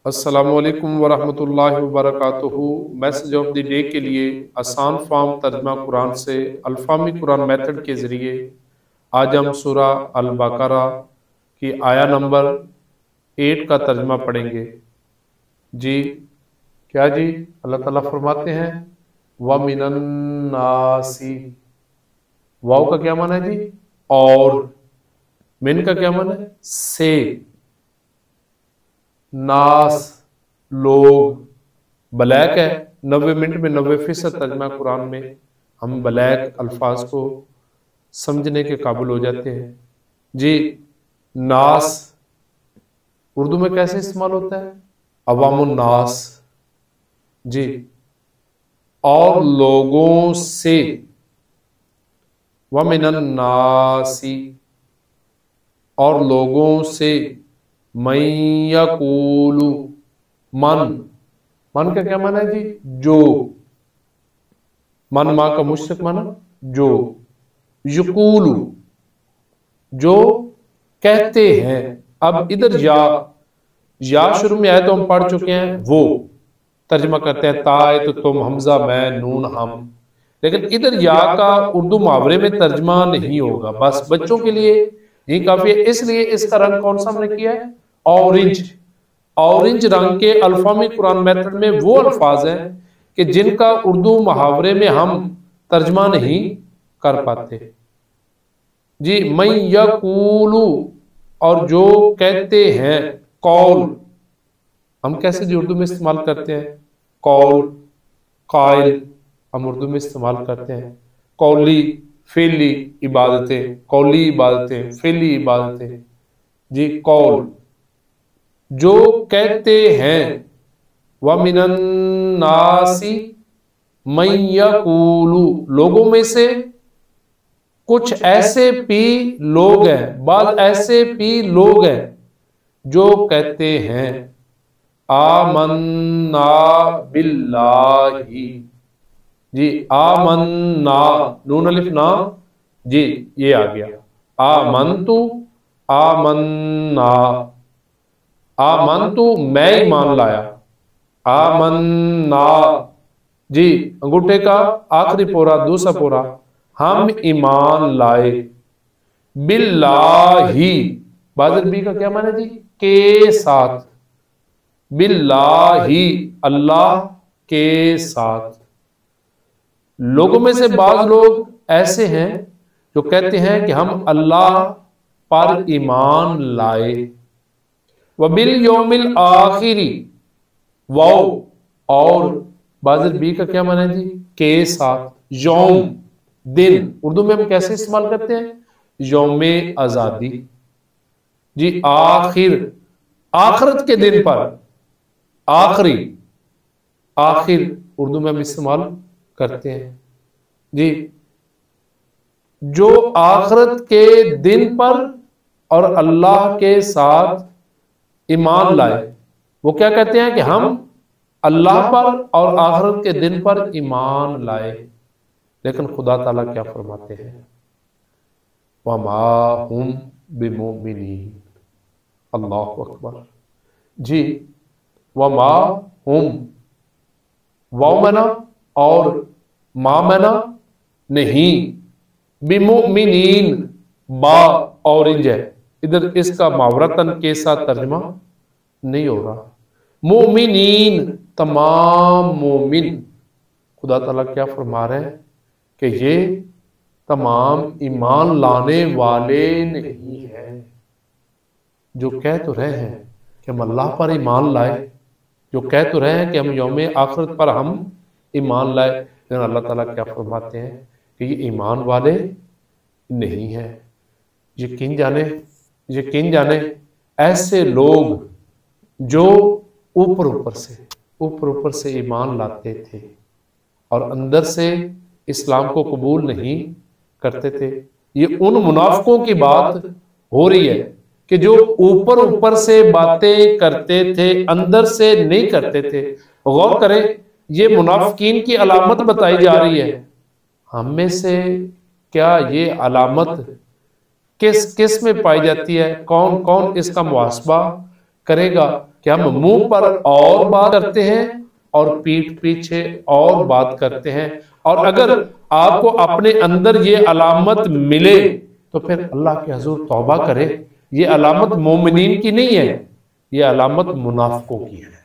अस्सलामुअलैकुम वरहमतुल्लाहि वबरकातुहू। Message of the day के लिए आसान फॉर्म तर्जमा कुरान से अल्फामी कुरान मेथड के ज़रिए आज हम सूरा अल बकरा की आया नंबर 8 का तर्जमा पढ़ेंगे। जी क्या जी, अल्लाह ताला फरमाते हैं व मिनन नासी। वाव का क्या माना है जी? और। मिन का क्या माना है? से। नास लोग। ब्लैक है 90 मिनट में 90% तर्जमा कुरान में हम ब्लैक अल्फाज को समझने के काबिल हो जाते हैं। जी नास उर्दू में कैसे इस्तेमाल होता है? अवामुन नास। जी और लोगों से व मिनन नासी, और लोगों से मय्यकूलु। मन का क्या माना है जी? जो। मन मां का मुश्तक माना जो। यकूलु जो कहते हैं। अब इधर या शुरू में आए तो हम पढ़ चुके हैं, वो तर्जमा करते हैं ताए तो तुम, हमजा मैं, नून हम। लेकिन इधर या का उर्दू मुहावरे में तर्जमा नहीं होगा, बस बच्चों के लिए ही काफी है। इसलिए इसका रंग कौन सा हमने किया है? ऑरेंज। ऑरेंज रंग के अल्फामी कुरान मेथड में वो अल्फाज हैं कि जिनका उर्दू मुहावरे में हम तर्जमा नहीं कर पाते। जी मय्यकूलु, और जो कहते हैं। कौल हम कैसे जी उर्दू में इस्तेमाल करते हैं? कौल, कायल हम उर्दू में इस्तेमाल करते हैं। कौली, फेली इबादतें, कौली इबादतें, फेली इबादतें। जी कौल जो कहते हैं। व मिनन नासी मय्यकूलु, लोगों में से कुछ ऐसे भी लोग हैं, बाद ऐसे भी लोग हैं जो कहते हैं आमन्ना बिल्लाही। जी आमन्ना, नून अलिफ ना, जी ये आ गया। आमन्तु, आमन्ना। आमन्तु मैं ईमान लाया। आमन्ना जी अंगूठे का आखिरी पोरा, दूसरा पोरा, हम ईमान लाए। बिल्लाही, बादल बी का क्या माना जी? के साथ। बिल्लाही अल्लाह के साथ। लोगों में से बाज लोग ऐसे हैं जो कहते हैं कि हम अल्लाह पर ईमान लाए। वबिल यौमिल आखिरी, वाओ और बाजर बी का क्या माना है जी? के साथ। यौम दिन, उर्दू में हम कैसे इस्तेमाल करते हैं? यौमे आजादी। जी आखिर, आखिरत के दिन पर। आखिरी, आखिर उर्दू में हम इस्तेमाल करते हैं। जी जो आखिरत के दिन पर और अल्लाह के साथ ईमान लाए, वो क्या कहते हैं कि हम अल्लाह पर और आखिरत के दिन पर ईमान लाए। लेकिन खुदा ताला क्या फरमाते हैं? वमा हुम बिमुमिनीन। अल्लाहु अकबर। जी वमा हुम, वाव मना और मा मना नहीं, बिमुमिनीन बा ऑरेंज है, इधर इसका मावरतन के साथ तर्जमा नहीं हो रहा। मोमिनीन तमाम मोमिन। खुदा ताला क्या फरमा रहे हैं कि ये तमाम ईमान लाने वाले नहीं हैं। जो कह तो रहे हैं कि हम अल्लाह पर ईमान लाए, जो कह तो रहे हैं कि हम यौम आखिरत पर हम ईमान लाए, लेकिन अल्लाह ताला क्या फरमाते हैं कि ये ईमान वाले नहीं हैं। यकीन जाने ऐसे लोग जो ऊपर ऊपर से ईमान लाते थे और अंदर से इस्लाम को कबूल नहीं करते थे। ये उन मुनाफिकों की बात हो रही है कि जो ऊपर ऊपर से बातें करते थे, अंदर से नहीं करते थे। गौर करें, ये मुनाफिकीन की अलामत बताई जा रही है। हम में से क्या ये अलामत किस किस में पाई जाती है? कौन कौन इसका मुहासबा करेगा? कि हम मुंह पर और बात करते हैं और पीठ पीछे और बात करते हैं। और अगर आपको अपने अंदर ये अलामत मिले तो फिर अल्लाह के हुजूर तौबा करें। ये अलामत मोमिनीन की नहीं है, ये अलामत मुनाफिकों की है।